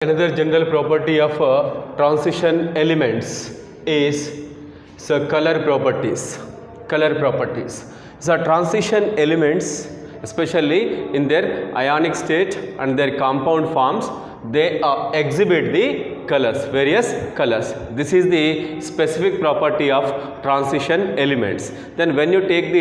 Another general property of transition elements is color properties. Color properties. So transition elements, especially in their ionic state and their compound forms, they exhibit the colors, various colors. This is the specific property of transition elements. Then when you take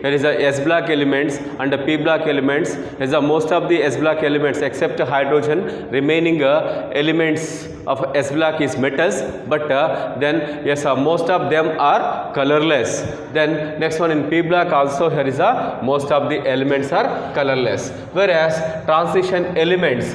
there is a S block elements and the P block elements, is most of the S block elements except hydrogen, remaining elements of S block is metals, but then yes, most of them are colorless. Then next one in P block also here is most of the elements are colorless, whereas transition elements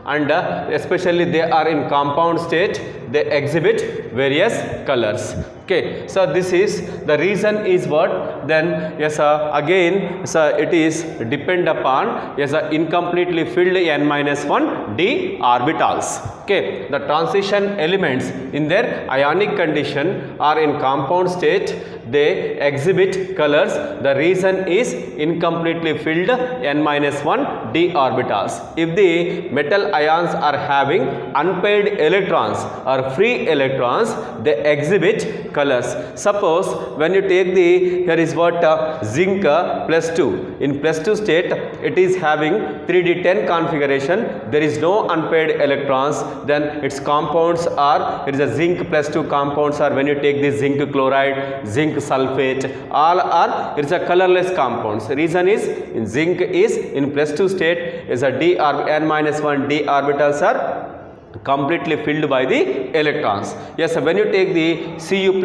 and especially they are in compound state, they exhibit various colors. Okay, so this is the reason is what? Then yes, again it is depend upon yes, incompletely filled n-1 d orbitals. Okay, the transition elements in their ionic condition are in compound state, they exhibit colors. The reason is incompletely filled n-1 d orbitals. If the metal ions are having unpaired electrons or free electrons, they exhibit colors. Suppose when you take the here is what zinc +2, in +2 state it is having 3d10 configuration, there is no unpaired electrons, then its compounds are, it is a zinc +2 compounds are, when you take the zinc chloride, zinc sulfate, all are, it is a colorless compounds. Reason is in zinc is in +2 state is a n-1 d orbitals are completely filled by the electrons. Yes, when you take the Cu+,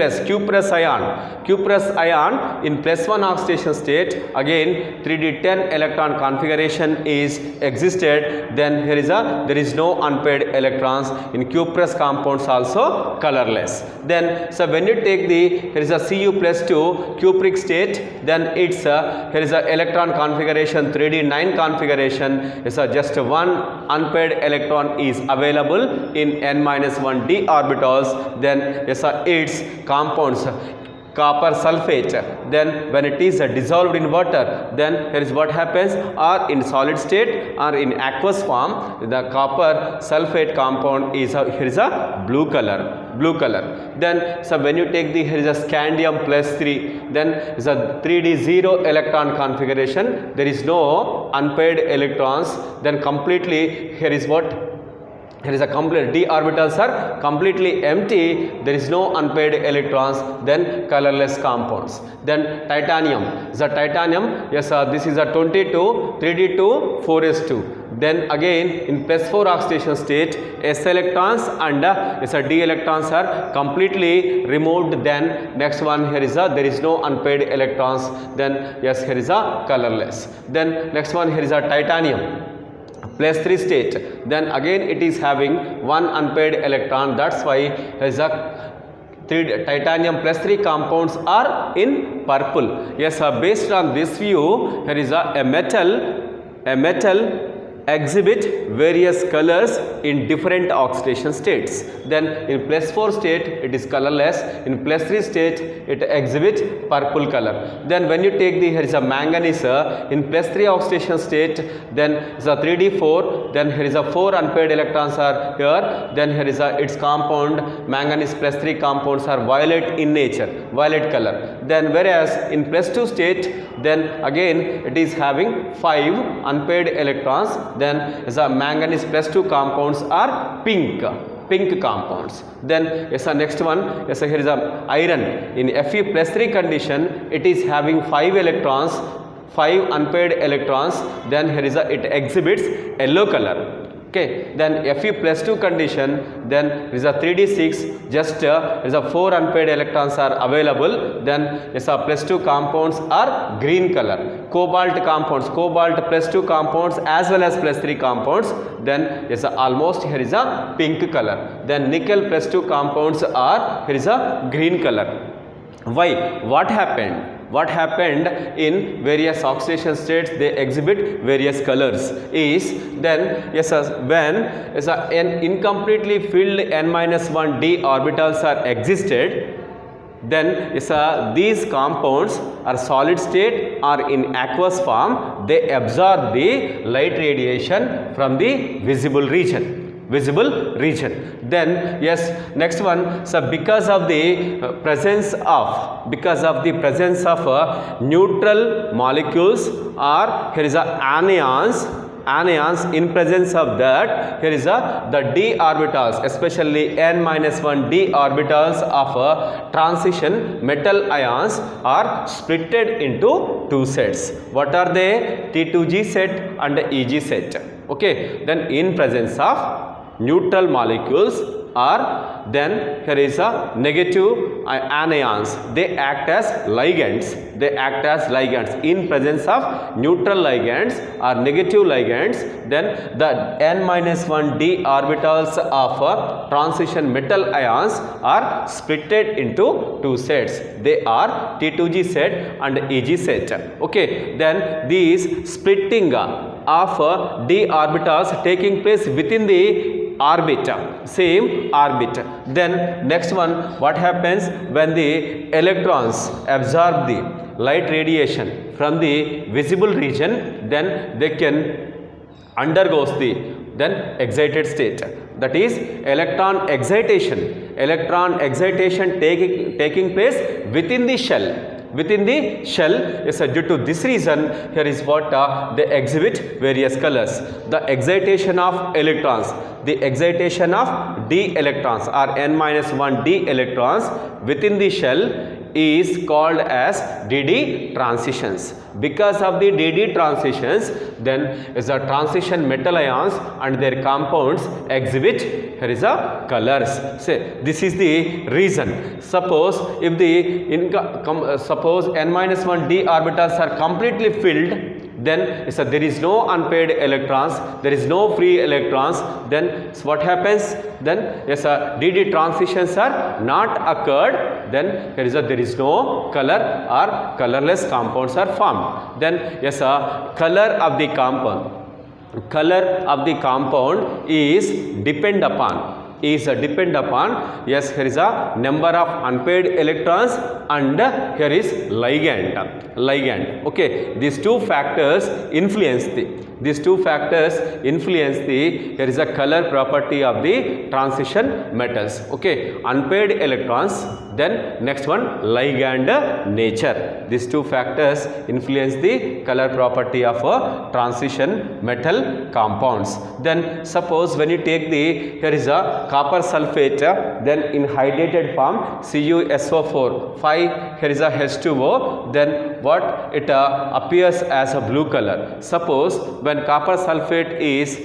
Q+ ion in +1 oxidation state, again 3d10 electron configuration is existed, then here is there is no unpaired electrons, in Q+ compounds also colorless. Then so when you take the here is a Cu+2 cupric state, then it's here is a electron configuration 3d9 configuration, is just one unpaired electron is available in n-1 d orbitals, then yes, its compounds copper sulfate, then when it is dissolved in water, then here is what happens, or in solid state or in aqueous form, the copper sulfate compound is here is a blue color. Then so when you take the here is a scandium +3, then is a 3d0 electron configuration, there is no unpaired electrons, then completely here is what, here is a complete d orbitals are completely empty, there is no unpaired electrons, then colorless compounds. Then titanium, the titanium, yes, this is a 22 3d2 4s2, then again in +4 oxidation state, s electrons and yes, d electrons are completely removed, then next one here is there is no unpaired electrons, then yes, here is colorless. Then next one here is titanium +3 state, then again it is having one unpaired electron, that's why is titanium +3 compounds are in purple. Yes, based on this view, here is a metal exhibit various colors in different oxidation states. Then in +4 state it is colorless, in +3 state it exhibits purple color. Then when you take the here is a manganese in +3 oxidation state, then is a 3d4, then here is a 4 unpaired electrons are here, then here is its compound manganese +3 compounds are violet in nature, violet color. Then whereas in +2 state, then again it is having 5 unpaired electrons, then is a manganese +2 compounds are pink compounds. Then yes, next one, yes, here is a iron in Fe +3 condition, it is having 5 electrons, 5 unpaired electrons, then here is it exhibits yellow color. Okay, then Fe +2 condition, then is a 3d6, just is a 4 unpaired electrons are available, then is a +2 compounds are green color. Cobalt compounds, cobalt +2 compounds as well as +3 compounds, then is almost here is a pink color. Then nickel +2 compounds are here is a green color. Why? What happened? What happened in various oxidation states, they exhibit various colors is, then yes, when is an incompletely filled n-1 d orbitals are existed, then these compounds are solid state or in aqueous form, they absorb the light radiation from the visible region. visible region. Then yes, next one, so because of the presence of neutral molecules, or here is a anions, in presence of that, here is the d orbitals, especially n-1 d orbitals of transition metal ions are splitted into two sets. What are they? T2g set and Eg set. Okay, then in presence of neutral molecules, or then here is a negative anions, they act as ligands. In presence of neutral ligands or negative ligands, then the n-1 d orbitals of transition metal ions are splitted into two sets. They are T2g set and Eg set. Okay, then these splitting of d orbitals taking place within the orbit, same orbit. Then next one, what happens when the electrons absorb the light radiation from the visible region, then they can undergoes the then excited state, that is electron excitation taking place within the shell. Yes, due to this reason, here is what they exhibit various colors. The excitation of electrons, the excitation of d electrons or n-1 d electrons within the shell is called as DD transitions. Because of the DD transitions, then is the transition metal ions and their compounds exhibit, here is a colors. Say this is the reason. Suppose if the suppose n-1 d orbitals are completely filled, then there is no unpaired electrons, there is no free electrons, then what happens? Then DD transitions are not occurred, then there is no color or colorless compounds are formed. Then color of the compound is depend upon here is a number of unpaired electrons and here is ligand. Okay, these two factors influence the here is a color property of the transition metals. Okay, unpaired electrons, then next one ligand nature. These two factors influence the color property of transition metal compounds. Then suppose when you take the here is a copper sulfate, then in hydrated form CuSO4 5, here is a H2O, then what it appears as a blue color. Suppose when copper sulfate is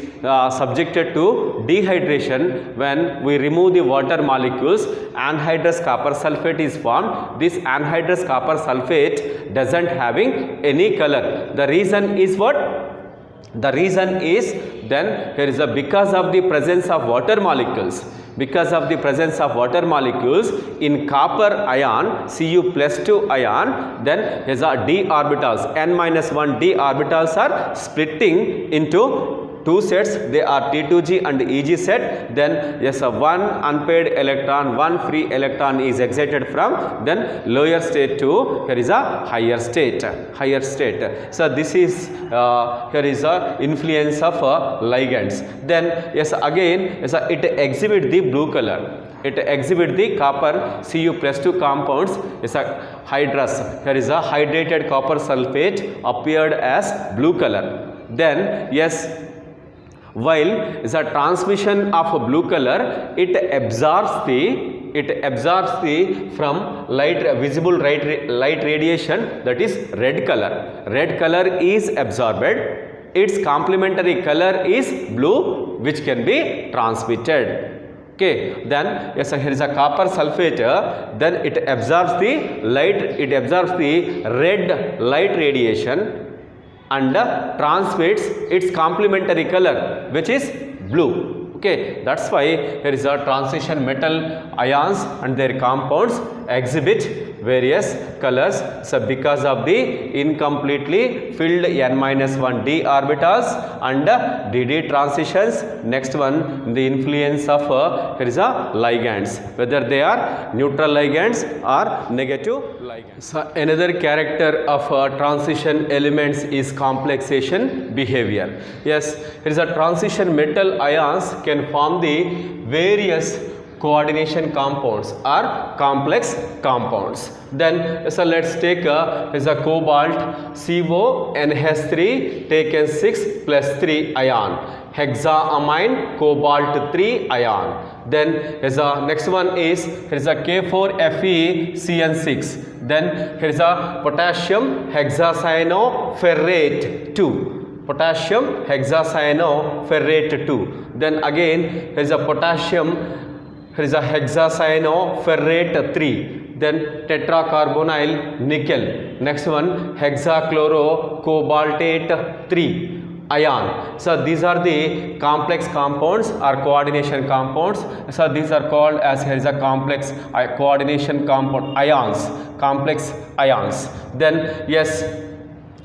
subjected to dehydration, when we remove the water molecules, anhydrous copper sulfate is formed. This anhydrous copper sulfate doesn't having any color. The reason is what? The reason is then here is a because of the presence of water molecules. Because of the presence of water molecules in copper ion, Cu+2 ion, then is a d orbitals, n-1 d orbitals are splitting into two sets. They are T2g and Eg set. Then one unpaired electron, one free electron is excited from then lower state to here is a higher state. So this is here is a influence of ligands. Then again it exhibit the blue color. It exhibit the copper Cu+2 compounds is a hydrous. Here is a hydrated copper sulfate appeared as blue color. Then while the transmission of a blue color, it absorbs the from visible light radiation, that is red color. Red color is absorbed. Its complementary color is blue, which can be transmitted. Okay, then here is a copper sulfate, then it absorbs the red light radiation and transmits its complementary color, which is blue. Okay, that's why here is a transition metal ions and their compounds exhibit various colors. So because of the incompletely filled n-1 d orbitals and dd transitions. Next one, the influence of here is a ligands, whether they are neutral ligands or negative ligands. So another character of transition elements is complexation behavior. Yes, here is a transition metal ions can form the various coordination compounds or complex compounds. Then so let's take is a cobalt CONH3 taken 6 plus 3 ion, hexaamine cobalt 3 ion. Then is a next one is here is a K4FeCN6. Then here is a potassium hexacyanoferrate 2. Potassium hexacyanoferrate 2. Then again here is a potassium, here is a hexacyanoferrate 3. Then tetracarbonyl nickel. Next one hexachlorocobaltate 3 ion. So these are the complex compounds or coordination compounds. So these are called as here is a complex coordination compound ions, complex ions. Then yes,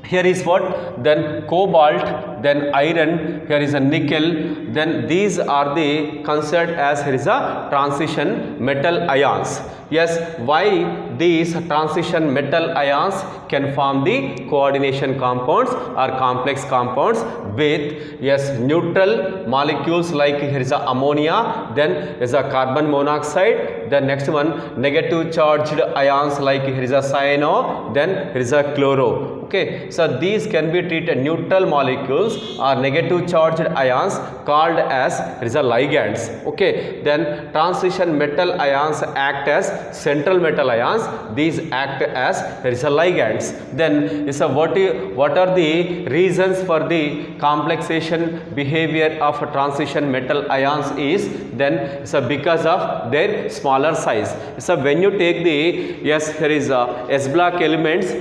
here is what? Then cobalt, then iron, here is a nickel. Then these are the considered as here is a transition metal ions. Yes, why these transition metal ions can form the coordination compounds or complex compounds with yes neutral molecules like here is a ammonia, then is a carbon monoxide, then next one negative charged ions like here is a cyano, then here is a chloro. Okay, so these can be treated neutral molecules or negative charged ions called as here is a ligands. Okay, then transition metal ions act as central metal ions. These act as there is a ligands. Then is a what are the reasons for the complexation behavior of transition metal ions is then so because of their smaller size. So when you take the yes here is S block elements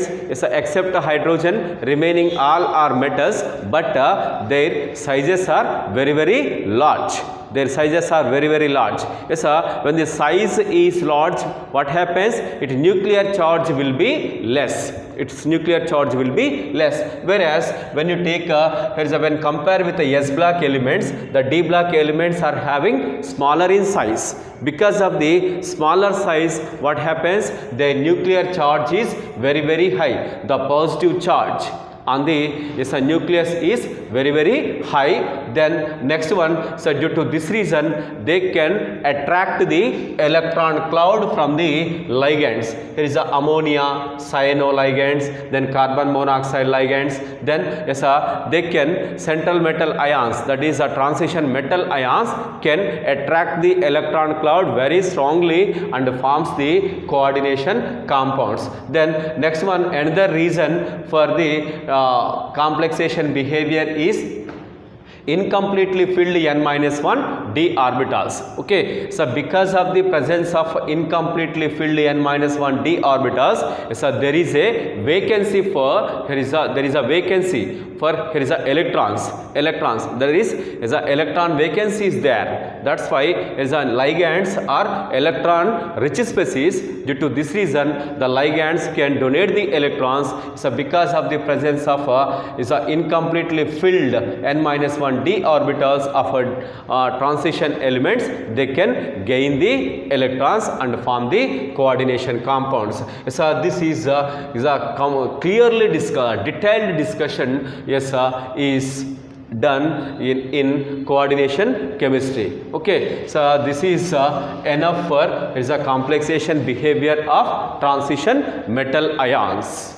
is except hydrogen, remaining all are metals, but their sizes are very large. Their sizes are very large. Yes, when the size is large, what happens? Its nuclear charge will be less. Its nuclear charge will be less. Whereas when you take when compare with the S block elements, the D block elements are having smaller in size. Because of the smaller size, what happens? Their nuclear charge is very high. The positive charge on the nucleus is very high. Then next one, so due to this reason they can attract the electron cloud from the ligands. Here is the ammonia cyano ligands, then carbon monoxide ligands. Then they can central metal ions, that is a transition metal ions, can attract the electron cloud very strongly and forms the coordination compounds. Then next one, another reason for the complexation behavior is incompletely filled n-1 d orbitals. Okay, so because of the presence of incompletely filled n-1 d orbitals, so there is a vacancy for there is a vacancy for here is a electrons. There is a electron vacancy is there. That's why is a ligands are electron rich species. Due to this reason the ligands can donate the electrons. So because of the presence of is a incompletely filled n-1 d orbitals of transition elements, they can gain the electrons and form the coordination compounds. So this is a clearly detailed discussion is done in coordination chemistry. Okay, so this is enough for is a complexation behavior of transition metal ions.